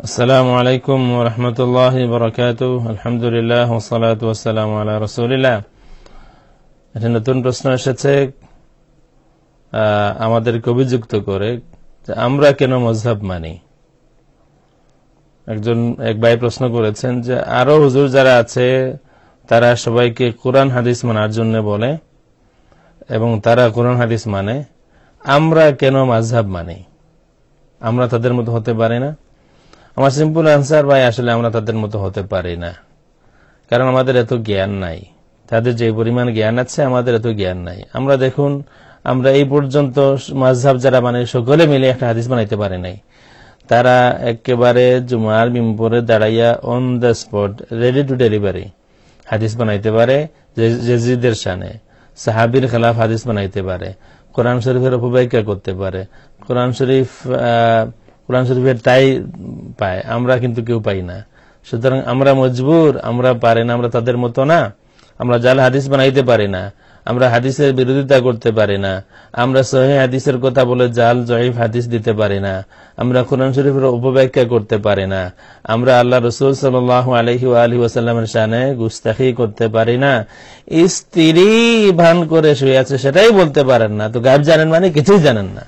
আসসালামু আলাইকুম ওয়া রাহমাতুল্লাহি ওয়া বারাকাতুহু। আলহামদুলিল্লাহ ওয়া সালাতু ওয়া সালামু আলা রাসূলিল্লাহ। এটা নতুন প্রশ্ন এসেছে আমাদেরকে অভিযুক্ত করে যে আমরা কেন মাযহাব মানি। এক ভাই প্রশ্ন করেছেন যে আরো হুজুর যারা আছে তারা সবাইকে কোরআন হাদিস মানার জন্য বলে এবং তারা কোরআন হাদিস মানে, আমরা কেন মাযহাব মানি? আমরা তাদের মতো হতে পারি না? আমার সিম্পল আনসার, ভাই আসলে আমরা তাদের মতো হতে পারি না, কারণ আমাদের এত জ্ঞান নাই। তাদের যে পরিমাণ জ্ঞান আছে আমাদের এত জ্ঞান নাই। আমরা দেখুন, আমরা এই পর্যন্ত মাযহাব যারা মানে সকলে মিলে একটা হাদিস বানাইতে পারে নাই। তারা একেবারে জুমার মিম্বরে দাঁড়াইয়া on the spot ready to delivery হাদিস বানাইতে পারে, ইয়াজিদের শানে সাহাবীর খেলাফ হাদিস বানাইতে পারে, কোরআন শরীফের অপব্যাখ্যা করতে পারে, কোরআন শরীফের তাই পায়, আমরা কিন্তু কেউ পাই না। সুতরাং আমরা মজবুর, আমরা পারি না, আমরা তাদের মতো না। আমরা জাল হাদিস বানাইতে পারি না, আমরা হাদিসের বিরোধিতা করতে পারি না, আমরা সহিহ হাদিসের কথা বলে জাল জয়ীফ হাদিস দিতে পারি না, আমরা কোরআন শরীফের উপব্যাখ্যা করতে পারি না, আমরা আল্লাহ রাসূল সাল্লাল্লাহু আলাইহি ওয়া আলিহি ওয়াসাল্লামের শানে গুস্তাখি করতে পারি না। স্ত্রী ভান করে শুয়ে আছে সেটাই বলতে পারেন না, তো গায়েব জানেন মানে কিছুই জানেন না।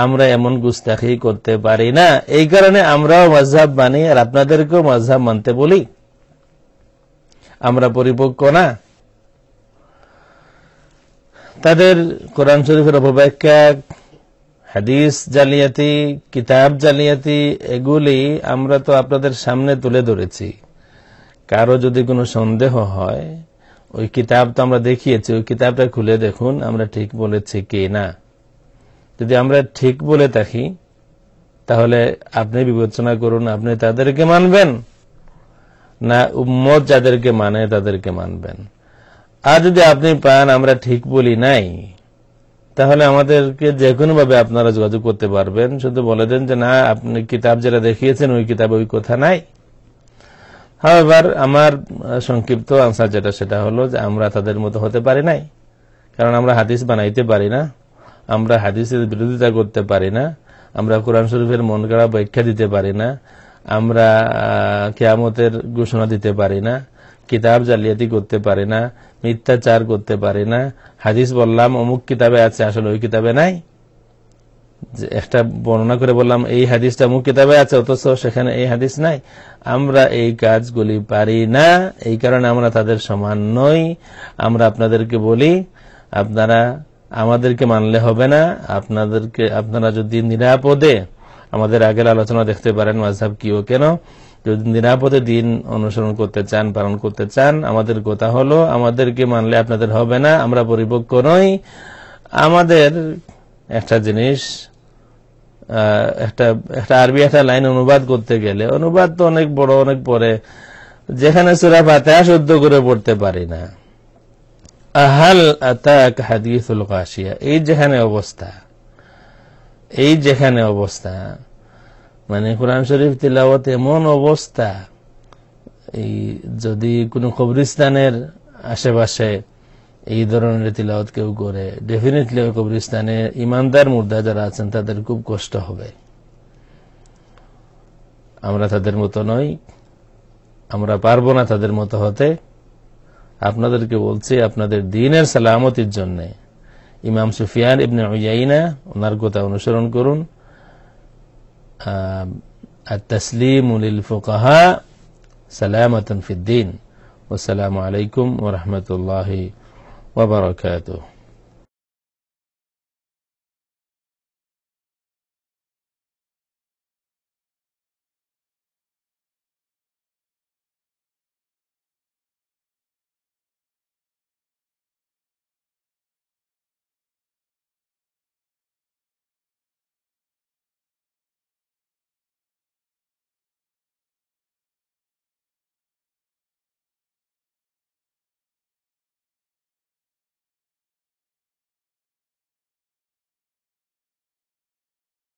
আমরা এমন গুস্তাখি করতে পারি না, এই কারণে আমরাও মাযহাব মানি আর আপনাদেরকেও মাযহাব মানতে বলি। আমরা পরিপক্ক না। তাদের কোরআন শরীফের অপব্যাখ্যা, হাদিস জালিয়াতি, কিতাব জালিয়াতি, এগুলি আমরা তো আপনাদের সামনে তুলে ধরেছি। কারো যদি কোনো সন্দেহ হয়, ওই কিতাব তো আমরা দেখিয়েছি, ওই কিতাবটা খুলে দেখুন আমরা ঠিক বলেছি কি না। যদি আমরা ঠিক বলে থাকি তাহলে আপনি বিবেচনা করুন, আপনি তাদেরকে মানবেন না উম্মত যাদেরকে মানে তাদেরকে মানবেন। আর যদি আপনি পান আমরা ঠিক বলি নাই, তাহলে আমাদেরকে যে কোনো ভাবে আপনারা যোগাযোগ করতে পারবেন। শুধু বলে দেন যে না, আপনি কিতাব যেটা দেখিয়েছেন ওই কিতাবে ওই কথা নাই। এবার আমার সংক্ষিপ্ত আনসার যেটা সেটা হলো যে আমরা তাদের মতো হতে পারি নাই, কারণ আমরা হাদিস বানাইতে পারি না, আমরা হাদিসের বিরোধিতা করতে পারি না, আমরা কোরআন শরীফের মন গড়া ব্যাখ্যা দিতে পারি না, আমরা কিয়ামতের ঘোষণা দিতে পারি না, কিতাব জালিয়াতি করতে পারি না, মিথ্যাচার করতে পারি না। হাদিস বললাম অমুক কিতাবে আছে, আসলে ওই কিতাবে নাই। একটা বর্ণনা করে বললাম এই হাদিসটা অমুক কিতাবে আছে, অথচ সেখানে এই হাদিস নাই। আমরা এই কাজগুলি পারি না, এই কারণে আমরা তাদের সমান নই। আমরা আপনাদেরকে বলি আপনারা আমাদেরকে মানলে হবে না, আপনারা যদি নিরাপদে আমাদের আগের আলোচনা দেখতে পারেন মাযহাব কি ও কেন, যদি নিরাপদে দিন অনুসরণ করতে চান, পালন করতে চান, আমাদের কথা হলো আমাদেরকে মানলে আপনাদের হবে না, আমরা পরিপক্ক নই। আমাদের একটা জিনিস, একটা আরবি একটা লাইন অনুবাদ করতে গেলে, অনুবাদ তো অনেক বড়, অনেক পরে, যেখানে সূরা ফাতিহা শুদ্ধ করে পড়তে পারি না। হাল আতাক হাদিসুল গাশিয়া, এই যেখানে অবস্থা মানে কোরআন শরীফ তিলাওয়াত এমন অবস্থা, এই যদি কোনো কবরস্থানের আশেপাশে এই ধরনের তিলাওয়াত কেউ করে, ডেফিনেটলি ওই কবরস্থানে ইমানদার মুর্দা যারা আছেন তাদের খুব কষ্ট হবে। আমরা তাদের মতো নই, আমরা পারবো না তাদের মতো হতে। আপনাদেরকে বলছি আপনাদের দ্বীনের সালামতির জন্য ইমাম সুফিয়ান ইবনে উয়াইনা ওনার কথা অনুসরণ করুন। আত-তাসলিমু লিল ফুকাহা সালামাতুন ফিদ দ্বীন। ওয়াসসালামু আলাইকুম ওয়া রাহমাতুল্লাহি ওয়া বারাকাতুহু।